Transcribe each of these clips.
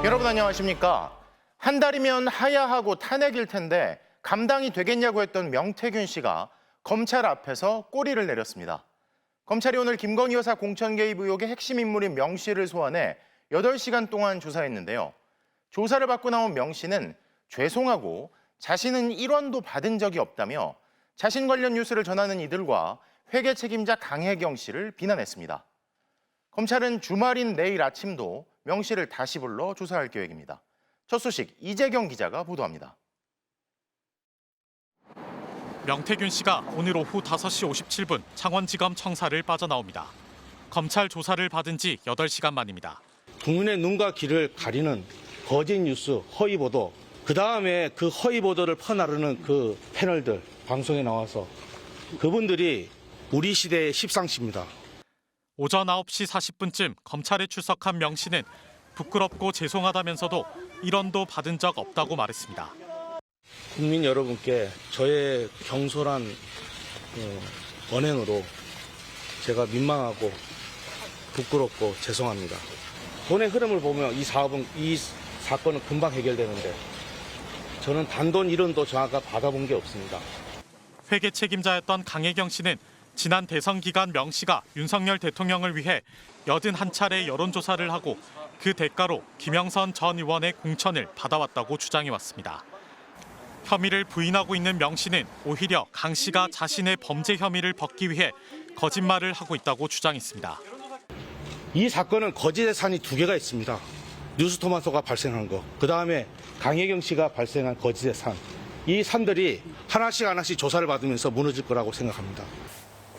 여러분 안녕하십니까? 한 달이면 하야하고 탄핵일 텐데 감당이 되겠냐고 했던 명태균 씨가 검찰 앞에서 꼬리를 내렸습니다. 검찰이 오늘 김건희 여사 공천 개입 의혹의 핵심 인물인 명 씨를 소환해 8시간 동안 조사했는데요. 조사를 받고 나온 명 씨는 죄송하고 자신은 1원도 받은 적이 없다며 자신 관련 뉴스를 전하는 이들과 회계 책임자 강혜경 씨를 비난했습니다. 검찰은 주말인 내일 아침도 명 씨를 다시 불러 조사할 계획입니다. 첫 소식 이재경 기자가 보도합니다. 명태균 씨가 오늘 오후 5시 57분 창원지검 청사를 빠져나옵니다. 검찰 조사를 받은 지 8시간 만입니다. 국민의 눈과 귀를 가리는 거짓 뉴스, 허위 보도, 그다음에 그 허위 보도를 퍼나르는 그 패널들, 방송에 나와서 그분들이 우리 시대의 십상시입니다. 오전 9시 40분쯤 검찰에 출석한 명 씨는 부끄럽고 죄송하다면서도 1원도 받은 적 없다고 말했습니다. 국민 여러분께 저의 경솔한 언행으로 제가 민망하고 부끄럽고 죄송합니다. 돈의 흐름을 보면 이 사건은 금방 해결되는데 저는 단돈 1원도 정확하게 받아본 게 없습니다. 회계 책임자였던 강혜경 씨는 지난 대선 기간 명 씨가 윤석열 대통령을 위해 81차례 여론조사를 하고 그 대가로 김영선 전 의원의 공천을 받아왔다고 주장해왔습니다. 혐의를 부인하고 있는 명 씨는 오히려 강 씨가 자신의 범죄 혐의를 벗기 위해 거짓말을 하고 있다고 주장했습니다. 이 사건은 거짓 재산이 2개가 있습니다. 뉴스토마토가 발생한 거, 그다음에 강혜경 씨가 발생한 거짓 재산. 이 산들이 하나씩 조사를 받으면서 무너질 거라고 생각합니다.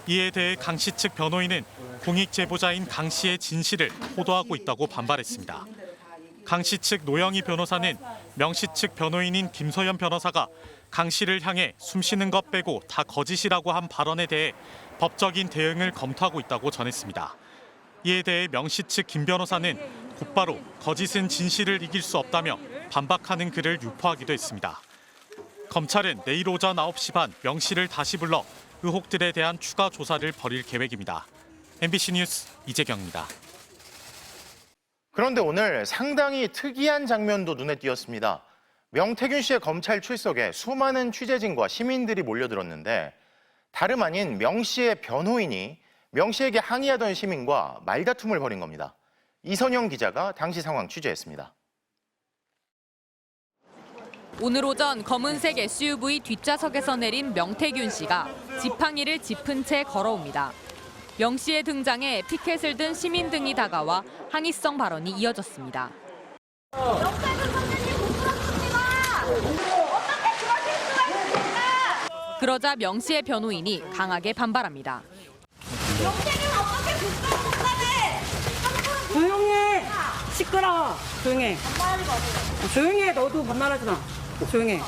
이에 대해 강 씨 측 변호인은 공익 제보자인 강 씨의 진실을 호도하고 있다고 반발했습니다. 강 씨 측 노영희 변호사는 명 씨 측 변호인인 김소연 변호사가 강 씨를 향해 숨쉬는 것 빼고 다 거짓이라고 한 발언에 대해 법적인 대응을 검토하고 있다고 전했습니다. 이에 대해 명 씨 측 김 변호사는 곧바로 거짓은 진실을 이길 수 없다며 반박하는 글을 유포하기도 했습니다. 검찰은 내일 오전 9시 반 명 씨를 다시 불러 의혹들에 대한 추가 조사를 벌일 계획입니다. MBC 뉴스 이재경입니다. 그런데 오늘 상당히 특이한 장면도 눈에 띄었습니다. 명태균 씨의 검찰 출석에 수많은 취재진과 시민들이 몰려들었는데 다름 아닌 명 씨의 변호인이 명 씨에게 항의하던 시민과 말다툼을 벌인 겁니다. 이선영 기자가 당시 상황 취재했습니다. 오늘 오전 검은색 SUV 뒷좌석에서 내린 명태균 씨가 지팡이를 짚은 채 걸어옵니다. 명 씨의 등장에 피켓을 든 시민 등이 다가와 항의성 발언이 이어졌습니다. 명태균 선생님 부끄럽습니다. 어떻게 그러실 수가 있습니까? 그러자 명 씨의 변호인이 강하게 반발합니다. 명태균 어떻게 부끄럽다네. 조용해. 시끄러워. 조용해. 조용해. 너도 반말하지 마. 조용해.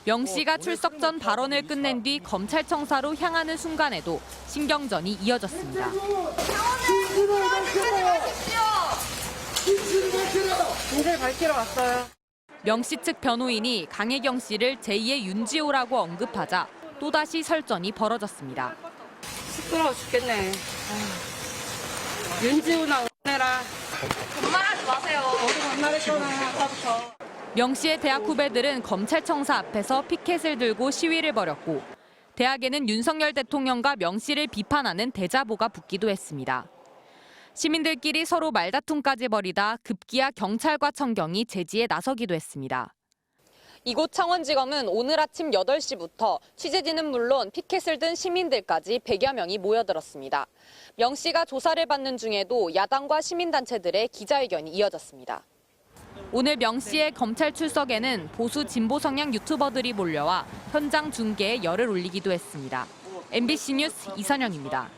명 씨가 출석 전 발언을 끝낸 뒤 검찰청사로 향하는 순간에도 신경전이 이어졌습니다. 진실 밝히러 왔어요. 명 씨 측 변호인이 강혜경 씨를 제2의 윤지호라고 언급하자 또다시 설전이 벌어졌습니다. 시끄러워 죽겠네. 윤지우나 응해라. 반말하지 마세요. 너도 반말했잖아. 아까부터. 명 씨의 대학 후배들은 검찰청사 앞에서 피켓을 들고 시위를 벌였고 대학에는 윤석열 대통령과 명 씨를 비판하는 대자보가 붙기도 했습니다. 시민들끼리 서로 말다툼까지 벌이다 급기야 경찰과 청경이 제지에 나서기도 했습니다. 이곳 창원지검은 오늘 아침 8시부터 취재진은 물론 피켓을 든 시민들까지 100여 명이 모여들었습니다. 명 씨가 조사를 받는 중에도 야당과 시민단체들의 기자회견이 이어졌습니다. 오늘 명 씨의 검찰 출석에는 보수 진보 성향 유튜버들이 몰려와 현장 중계에 열을 올리기도 했습니다. MBC 뉴스 이선영입니다.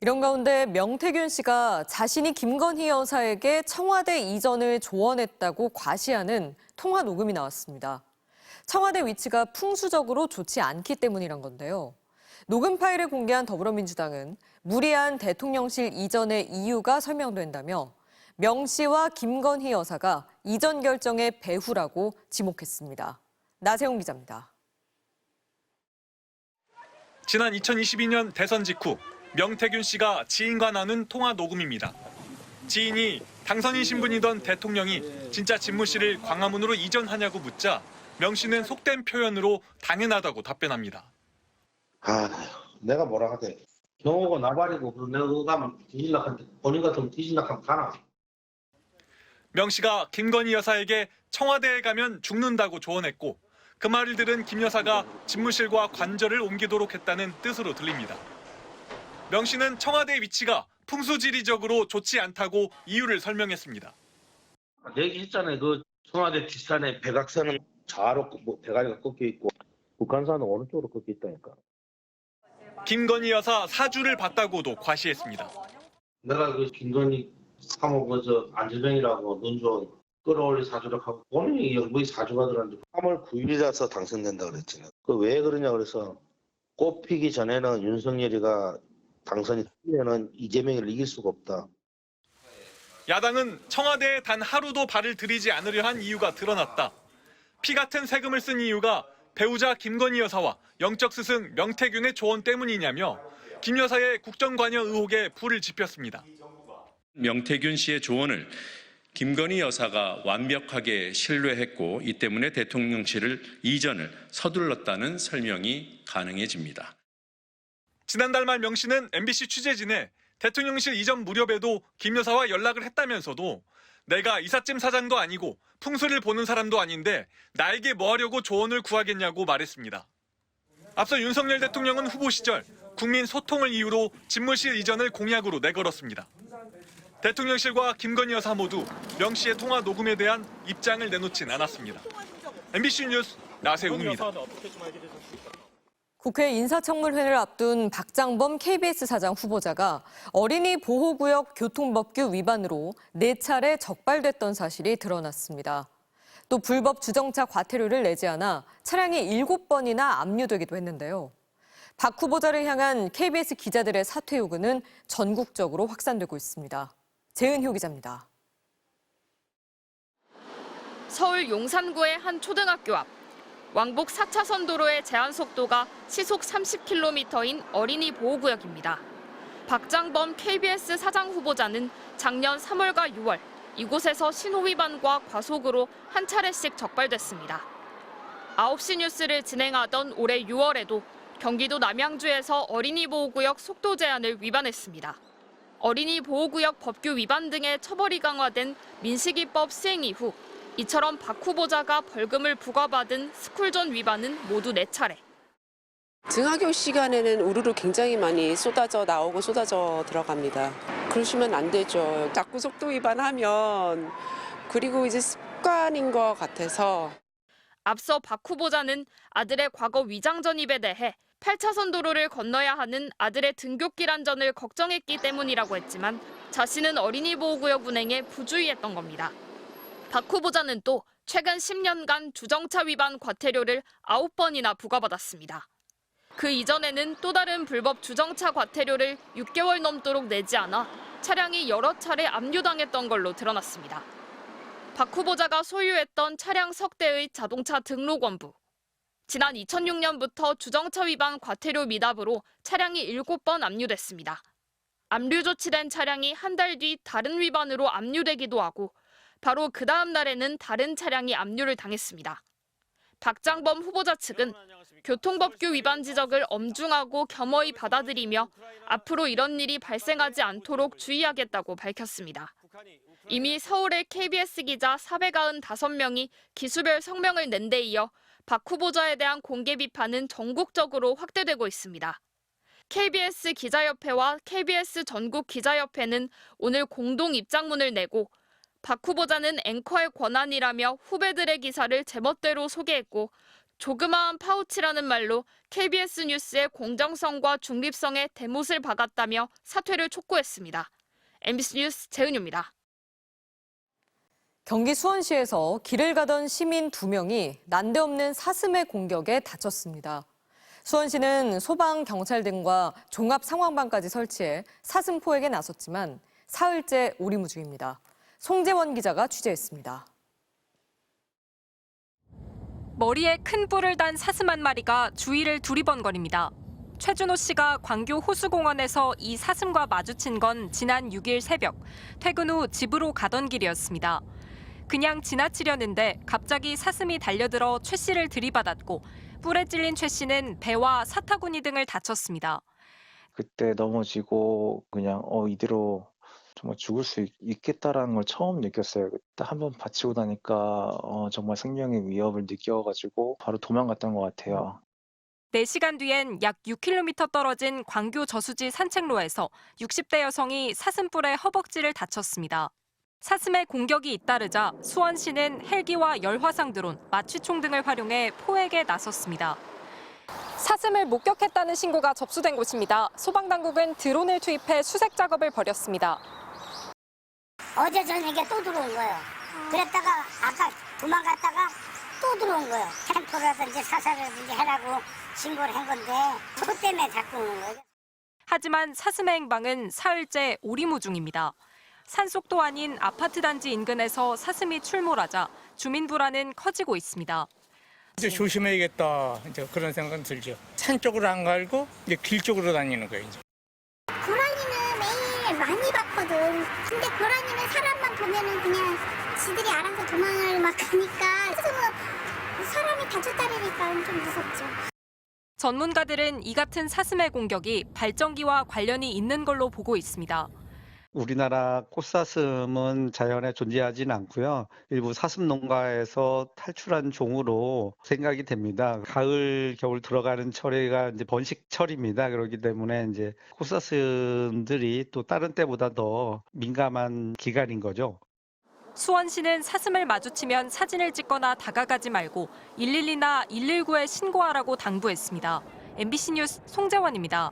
이런 가운데 명태균 씨가 자신이 김건희 여사에게 청와대 이전을 조언했다고 과시하는 통화 녹음이 나왔습니다. 청와대 위치가 풍수적으로 좋지 않기 때문이란 건데요. 녹음 파일을 공개한 더불어민주당은 무리한 대통령실 이전의 이유가 설명된다며 명 씨와 김건희 여사가 이전 결정의 배후라고 지목했습니다. 나세훈 기자입니다. 지난 2022년 대선 직후 명태균 씨가 지인과 나눈 통화 녹음입니다. 지인이 당선인 신분이던 대통령이 진짜 집무실을 광화문으로 이전하냐고 묻자 명 씨는 속된 표현으로 당연하다고 답변합니다. 내가 뭐라 하대. 경호가 나발이고 그럼 내가 그거 가면 뒤질락한테 본인 같으면 뒤질락하면 가나. 명 씨가 김건희 여사에게 청와대에 가면 죽는다고 조언했고 그 말을 들은 김 여사가 집무실과 관절을 옮기도록 했다는 뜻으로 들립니다. 명 씨는 청와대의 위치가 풍수지리적으로 좋지 않다고 이유를 설명했습니다. 얘기했잖아요. 그 청와대 뒷산에 백악산은 좌로 대가리가 꺾여 있고 북한산은 오른쪽으로 꺾여 있다니까. 김건희 여사 사주를 봤다고도 과시했습니다. 내가 그 김건희 사모 저 안재명이라고 눈 좋은 끌어올리 사주를 하고 본인이 영부의 사주가 들었는데 3월 9일이라서 당선된다 그랬지. 그 왜 그러냐 그래서 꽃피기 전에는 윤석열이가 당선이 되면은 이재명을 이길 수가 없다. 야당은 청와대에 단 하루도 발을 들이지 않으려 한 이유가 드러났다. 피 같은 세금을 쓴 이유가 배우자 김건희 여사와 영적 스승 명태균의 조언 때문이냐며 김 여사의 국정관여 의혹에 불을 지폈습니다. 명태균 씨의 조언을 김건희 여사가 완벽하게 신뢰했고 이 때문에 대통령실을 이전을 서둘렀다는 설명이 가능해집니다. 지난달 말 명 씨는 MBC 취재진에 대통령실 이전 무렵에도 김 여사와 연락을 했다면서도 내가 이삿짐 사장도 아니고 풍수를 보는 사람도 아닌데 나에게 뭐 하려고 조언을 구하겠냐고 말했습니다. 앞서 윤석열 대통령은 후보 시절 국민 소통을 이유로 집무실 이전을 공약으로 내걸었습니다. 대통령실과 김건희 여사 모두 명 씨의 통화 녹음에 대한 입장을 내놓진 않았습니다. MBC 뉴스 나세웅입니다. 국회 인사청문회를 앞둔 박장범 KBS 사장 후보자가 어린이 보호구역 교통법규 위반으로 4차례 적발됐던 사실이 드러났습니다. 또 불법 주정차 과태료를 내지 않아 차량이 7번이나 압류되기도 했는데요. 박 후보자를 향한 KBS 기자들의 사퇴 요구는 전국적으로 확산되고 있습니다. 재은효 기자입니다. 서울 용산구의 한 초등학교 앞. 왕복 4차선 도로의 제한 속도가 시속 30km인 어린이 보호구역입니다. 박장범 KBS 사장 후보자는 작년 3월과 6월 이곳에서 신호 위반과 과속으로 한 차례씩 적발됐습니다. 9시 뉴스를 진행하던 올해 6월에도 경기도 남양주에서 어린이 보호구역 속도 제한을 위반했습니다. 어린이 보호구역 법규 위반 등의 처벌이 강화된 민식이법 시행 이후 이처럼 박 후보자가 벌금을 부과받은 스쿨존 위반은 모두 4차례. 등하교 시간에는 우르르 굉장히 많이 쏟아져 나오고 쏟아져 들어갑니다. 그러시면 안 되죠. 자꾸 속도 위반하면 그리고 이제 습관인 것 같아서. 앞서 박 후보자는 아들의 과거 위장 전입에 대해 8차선 도로를 건너야 하는 아들의 등굣길 안전을 걱정했기 때문이라고 했지만 자신은 어린이 보호구역 운행에 부주의했던 겁니다. 박 후보자는 또 최근 10년간 주정차 위반 과태료를 9번이나 부과받았습니다. 그 이전에는 또 다른 불법 주정차 과태료를 6개월 넘도록 내지 않아 차량이 여러 차례 압류당했던 걸로 드러났습니다. 박 후보자가 소유했던 차량 석 대의 자동차 등록원부. 지난 2006년부터 주정차 위반 과태료 미납으로 차량이 7번 압류됐습니다. 압류 조치된 차량이 한 달 뒤 다른 위반으로 압류되기도 하고 바로 그 다음 날에는 다른 차량이 압류를 당했습니다. 박장범 후보자 측은 교통법규 위반 지적을 엄중하고 겸허히 받아들이며 앞으로 이런 일이 발생하지 않도록 주의하겠다고 밝혔습니다. 이미 서울의 KBS 기자 495명이 기수별 성명을 낸 데 이어 박 후보자에 대한 공개 비판은 전국적으로 확대되고 있습니다. KBS 기자협회와 KBS 전국 기자협회는 오늘 공동 입장문을 내고 박 후보자는 앵커의 권한이라며 후배들의 기사를 제멋대로 소개했고 조그마한 파우치라는 말로 KBS 뉴스의 공정성과 중립성에 대못을 박았다며 사퇴를 촉구했습니다. MBC 뉴스 재은유입니다. 경기 수원시에서 길을 가던 시민 2명이 난데없는 사슴의 공격에 다쳤습니다. 수원시는 소방, 경찰 등과 종합 상황반까지 설치해 사슴 포획에 나섰지만 사흘째 오리무중입니다. 송재원 기자가 취재했습니다. 머리에 큰 뿔을 단 사슴 한 마리가 주위를 두리번거립니다. 최준호 씨가 광교 호수공원에서 이 사슴과 마주친 건 지난 6일 새벽, 퇴근 후 집으로 가던 길이었습니다. 그냥 지나치려는데 갑자기 사슴이 달려들어 최 씨를 들이받았고 뿔에 찔린 최 씨는 배와 사타구니 등을 다쳤습니다. 그때 넘어지고 그냥 이대로 정말 죽을 수 있겠다라는 걸 처음 느꼈어요. 그때 한번 다치고 나니까 정말 생명의 위협을 느껴가지고 바로 도망갔던 것 같아요. 4시간 뒤엔 약 6km 떨어진 광교 저수지 산책로에서 60대 여성이 사슴뿔에 허벅지를 다쳤습니다. 사슴의 공격이 잇따르자 수원시는 헬기와 열화상 드론, 마취총 등을 활용해 포획에 나섰습니다. 사슴을 목격했다는 신고가 접수된 곳입니다. 소방당국은 드론을 투입해 수색 작업을 벌였습니다. 어제 저녁에 또 들어온 거예요. 그랬다가 아까 도망갔다가 또 들어온 거예요. 캠프라든지 사살이라든지 해라고 신고를 한 건데 그것 때문에 자꾸 오는 거예요. 하지만 사슴의 행방은 사흘째 오리무 중입니다. 산속도 아닌 아파트 단지 인근에서 사슴이 출몰하자 주민 불안은 커지고 있습니다. 이제 조심해야겠다. 이제 그런 생각은 들죠. 산 쪽으로 안 가고 이제 길 쪽으로 다니는 거예요. 이제. 고라니는 매일 많이 봤거든. 근데 고라니는 사람만 보면은 그냥 지들이 알아서 도망을 막 가니까 그래서 사람이 다쳤다니까 좀 무섭죠. 전문가들은 이 같은 사슴의 공격이 발전기와 관련이 있는 걸로 보고 있습니다. 우리나라 꽃사슴은 자연에 존재하지는 않고요. 일부 사슴 농가에서 탈출한 종으로 생각이 됩니다. 가을, 겨울 들어가는 철이가 이제 번식철입니다. 그렇기 때문에 이제 꽃사슴들이 또 다른 때보다 더 민감한 기간인 거죠. 수원시는 사슴을 마주치면 사진을 찍거나 다가가지 말고 112나 119에 신고하라고 당부했습니다. MBC 뉴스 송재원입니다.